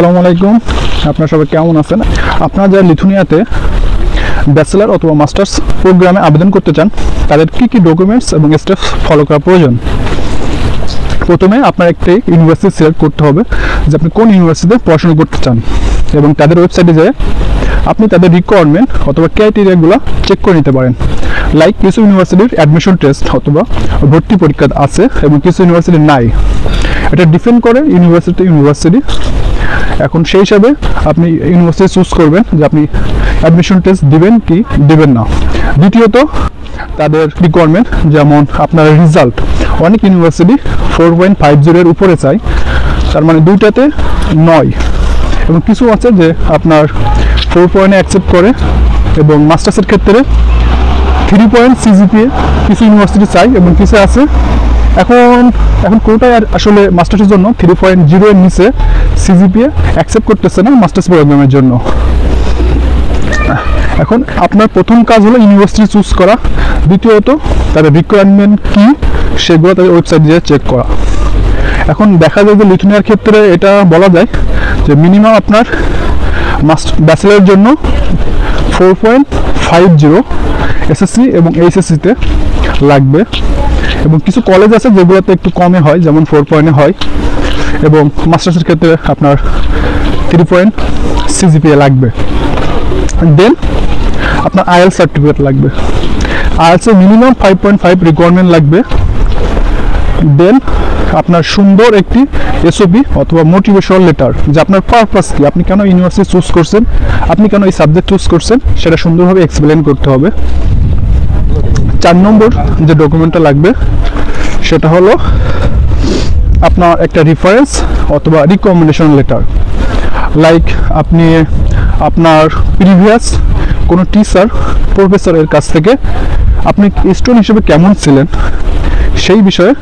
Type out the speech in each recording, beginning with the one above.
আসসালামু আলাইকুম, আপনারা সবাই কেমন আছেন? আপনারা যারা লিথুনিয়াতে ব্যাচেলর অথবা মাস্টার্স প্রোগ্রামে আবেদন করতে চান তাদের কী কী ডকুমেন্টস এবং স্টেপস ফলো করা প্রয়োজন। প্রথমে আপনার একটি ইউনিভার্সিটি সিলেক্ট করতে হবে যে আপনি কোন ইউনিভার্সিটিতে পড়াশোনা করতে চান, এবং তাদের ওয়েবসাইটে যেয়ে আপনি তাদের রিকোয়ারমেন্ট অথবা ক্রাইটেরিয়াগুলো চেক করে নিতে পারেন। লাইক কিছু ইউনিভার্সিটির অ্যাডমিশন টেস্ট অথবা ভর্তি পরীক্ষা আছে এবং কিছু ইউনিভার্সিটি নাই। এটা ডিপেন্ড করে ইউনিভার্সিটি। এখন সেই হিসাবে আপনি ইউনিভার্সিটি চুজ করবেন যে আপনি অ্যাডমিশন টেস্ট দিবেন কি দিবেন না। দ্বিতীয়ত তাদের রিকোয়ারমেন্ট, যেমন আপনার রেজাল্ট। অনেক ইউনিভার্সিটি 4.50 উপরে চাই, তার মানে দুইটাতে 9, এবং কিছু আছে যে আপনার 4 পয়েন্টে অ্যাকসেপ্ট করে, এবং মাস্টার্সের ক্ষেত্রে 3 পয়েন্ট সিজিপিএ কিছু ইউনিভার্সিটি চাই এবং কিছু আছে এখন কোটায় আসলে মাস্টার্সের জন্য 3.0 এর নিচে সিজিপিএ অ্যাকসেপ্ট করতেছে না মাস্টার্স প্রোগ্রামের জন্য। এখন আপনার প্রথম কাজ হলো ইউনিভার্সিটি চুজ করা, দ্বিতীয়ত তাদের রিকোয়ারমেন্ট কি সেগুলো তাদের ওয়েবসাইট দিয়ে চেক করা। এখন দেখা যায় যে লিথুনিয়ার ক্ষেত্রে এটা বলা যায় যে মিনিমাম আপনার ব্যাচেলারের জন্য 4.50 এসএসসি এবং এইচএসসিতে লাগবে, এবং কিছু কলেজ আছে যেগুলোতে একটু কমে হয়, যেমন 4 পয়েন্টে হয়, এবং মাস্টার্সের ক্ষেত্রে আপনার 3 পয়েন্ট সিজিপিএ লাগবে। দেন আপনার আইএলটিএস সার্টিফিকেট লাগবে, আইএলটিএস মিনিমাম 5.5 রিকোয়ারমেন্ট লাগবে। দেন আপনার সুন্দর একটি এসওপি অথবা মোটিভেশনাল লেটার, যে আপনার পারপাস কি, আপনি কেন ইউনিভার্সিটি চুজ করছেন, আপনি কেন এই সাবজেক্ট চুজ করছেন, সেটা সুন্দরভাবে এক্সপ্লেন করতে হবে। 4 নম্বর যে ডকুমেন্টটা লাগবে সেটা হলো আপনার একটা রেফারেন্স অথবা রিকমেন্ডেশন লেটার। লাইক আপনি আপনার প্রিভিয়াস কোনো টিচার প্রফেসরের কাছ থেকে আপনি স্টুডেন্ট হিসেবে কেমন ছিলেন সেই বিষয়ে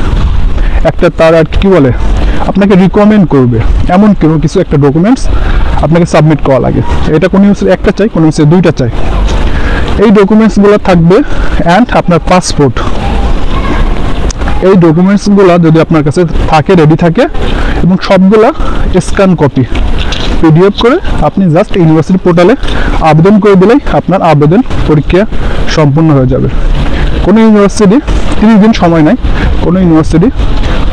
একটা তার আর কি বলে আপনাকে রিকমেন্ড করবে এমন কিছু একটা ডকুমেন্টস আপনাকে সাবমিট করা লাগে। এটা কোনো ইউনিভার্সিটি একটা চাই, কোনো ইউনিভার্সিটি 2টা চাই। এই ডকুমেন্টসগুলো থাকবে, অ্যান্ড আপনার পাসপোর্ট। এই ডকুমেন্টসগুলো যদি আপনার কাছে থাকে, রেডি থাকে, এবং সবগুলা স্ক্যান কপি পিডিএফ করে আপনি জাস্ট ইউনিভার্সিটি পোর্টালে আবেদন করে দিলেই আপনার আবেদন পরীক্ষা সম্পূর্ণ হয়ে যাবে। কোনো ইউনিভার্সিটি 30 দিন সময় নেয়, কোনো ইউনিভার্সিটি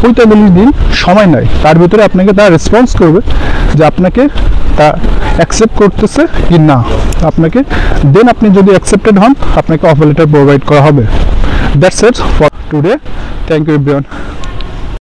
45 দিন সময় নেয়। তার ভিতরে আপনাকে তার রেসপন্স করবে যে আপনাকে তা অ্যাকসেপ্ট করতেছে কি না আপনাকে। দেন আপনি যদি অ্যাকসেপ্টেড হন আপনাকে অফার লেটার প্রোভাইড করা হবে। That's it for today. Thank you everyone.